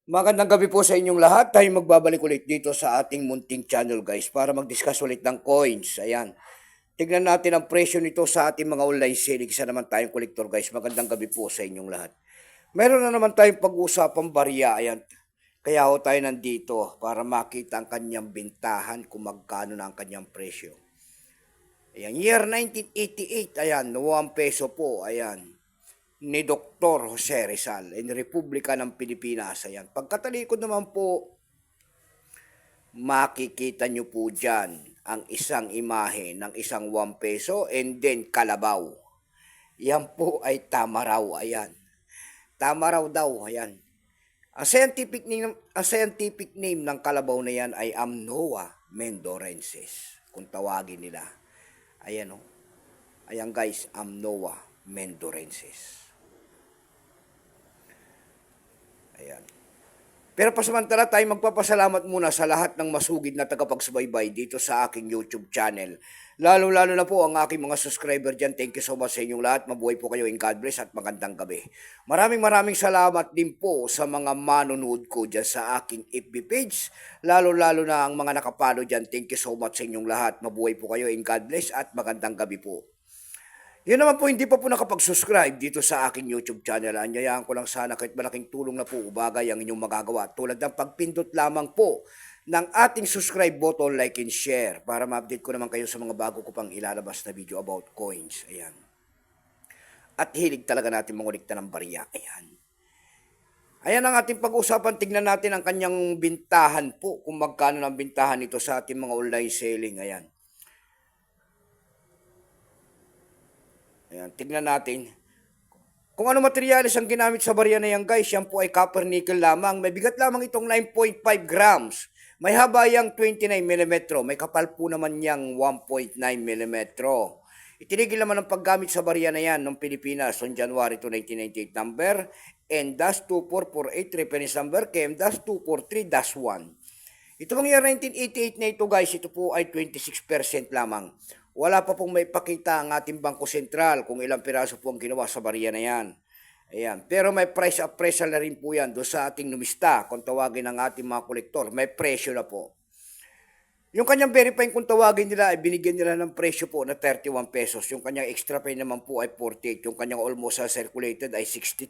Magandang gabi po sa inyong lahat. Tayo magbabalik ulit dito sa ating munting channel guys para mag-discuss ulit ng coins. Ayan. Tignan natin ang presyo nito sa ating mga online selling. Isa naman tayong kolektor guys. Magandang gabi po sa inyong lahat. Meron na naman tayong pag-usapang barya. Ayan. Kaya ho tayo nandito para makita ang kanyang bintahan kung magkano na ang kanyang presyo. Ayan. Year 1988. Ayan. 1 peso po. Ayan. Ni Dr. Jose Rizal in Republika ng Pilipinas. Ayan. Pagkatalikod naman po, makikita nyo po dyan ang isang imahe ng isang 1 peso and then kalabaw. Yan po ay tama raw. Ayan. Tama raw daw. Ayan. Ang scientific name ng kalabaw na yan ay Amnoa mendorensis. Kung tawagin nila. Ayan o. Ayan guys, Amnoa mendorensis. Ayan. Pero pasamantala tayo magpapasalamat muna sa lahat ng masugid na tagapagsubaybay dito sa aking YouTube channel. Lalo-lalo na po ang aking mga subscriber dyan. Thank you so much sa inyong lahat. Mabuhay po kayo in God bless at magandang gabi. Maraming salamat din po sa mga manonood ko dyan sa aking FB page. Lalo-lalo na ang mga nakapalo dyan. Thank you so much sa inyong lahat. Mabuhay po kayo in God bless at magandang gabi po. Yun naman po, hindi pa po nakapag-subscribe dito sa aking YouTube channel. Anyayaan ko lang sana kahit malaking tulong na po bagay ang inyong magagawa. Tulad ng pagpindot lamang po ng ating subscribe button, like and share para ma-update ko naman kayo sa mga bago ko pang ilalabas na video about coins. Ayan. At hilig talaga natin mangulikta ng barya. Ayan. Ayan ang ating pag-usapan. Tignan natin ang kanyang bintahan po. Kung magkano ng bintahan ito sa ating mga online selling. Ayan. Ayan, tignan natin. Kung ano materialis ang ginamit sa barya na yan guys, yan po ay copper nickel lamang. May bigat lamang itong 9.5 grams. May haba yang 29 mm. May kapal po naman yang 1.9 mm. Itinigil naman ang paggamit sa barya na yan ng Pilipinas on January 2, 1998 number N-24483 reference number KM-243-1. Ito pong year 1988 na ito guys, ito po ay 26% lamang. Wala pa pong may pakita ang ating Bangko Sentral kung ilang piraso po ang ginawa sa barya na yan. Ayan. Pero may price appraisal na rin po yan doon sa ating numista kung tawagin ng ating mga kolektor. May presyo na po. Yung kanyang verifying kung tawagin nila ay binigyan nila ng presyo po na 31 pesos. Yung kanyang extra pay naman po ay 48. Yung kanyang almost circulated ay 62.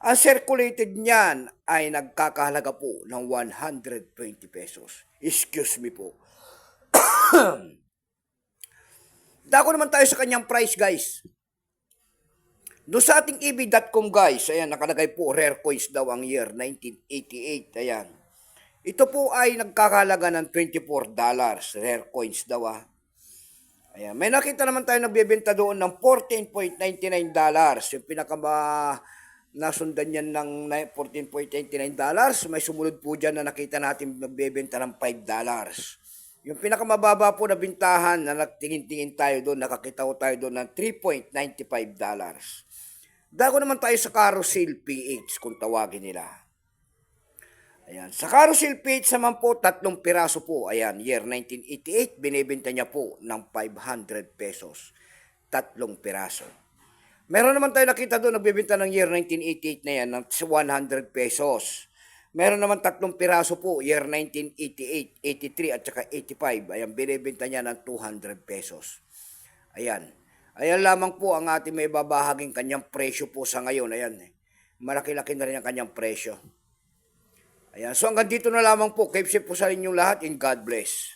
Ang circulated niyan ay nagkakahalaga po ng 120 pesos. Excuse me po. Dako naman tayo sa kanyang price guys. Doon sa ating eb.com guys, ayan, nakalagay po, rare coins daw ang year 1988, ayan. Ito po ay nagkakalaga ng $24, rare coins daw ah. Ayan, may nakita naman tayo nagbebenta doon ng $14.99, yung nasundan yan ng $14.99, may sumunod po dyan na nakita natin nagbebenta ng $5. Yung pinakamababa po na bintahan na nagtingin-tingin tayo doon, nakakita ko tayo doon ng $3.95. Dako naman tayo sa Carousel PH kung tawagin nila. Ayan. Sa Carousel PH naman po, 3 piraso po. Ayan, year 1988, binibenta niya po ng 500 pesos. 3 piraso. Meron naman tayo nakita doon, nagbibenta ng year 1988 na yan ng 100 pesos. Meron naman 3 piraso po, year 1988, 83 at saka 85. Ayan, binibenta niya ng 200 pesos. Ayan. Ayan lamang po ang ating may babahaging kanyang presyo po sa ngayon. Ayan. Malaki-laki na rin ang kanyang presyo. Ayan. So hanggang dito na lamang po. Keep safe po sa inyong lahat and God bless.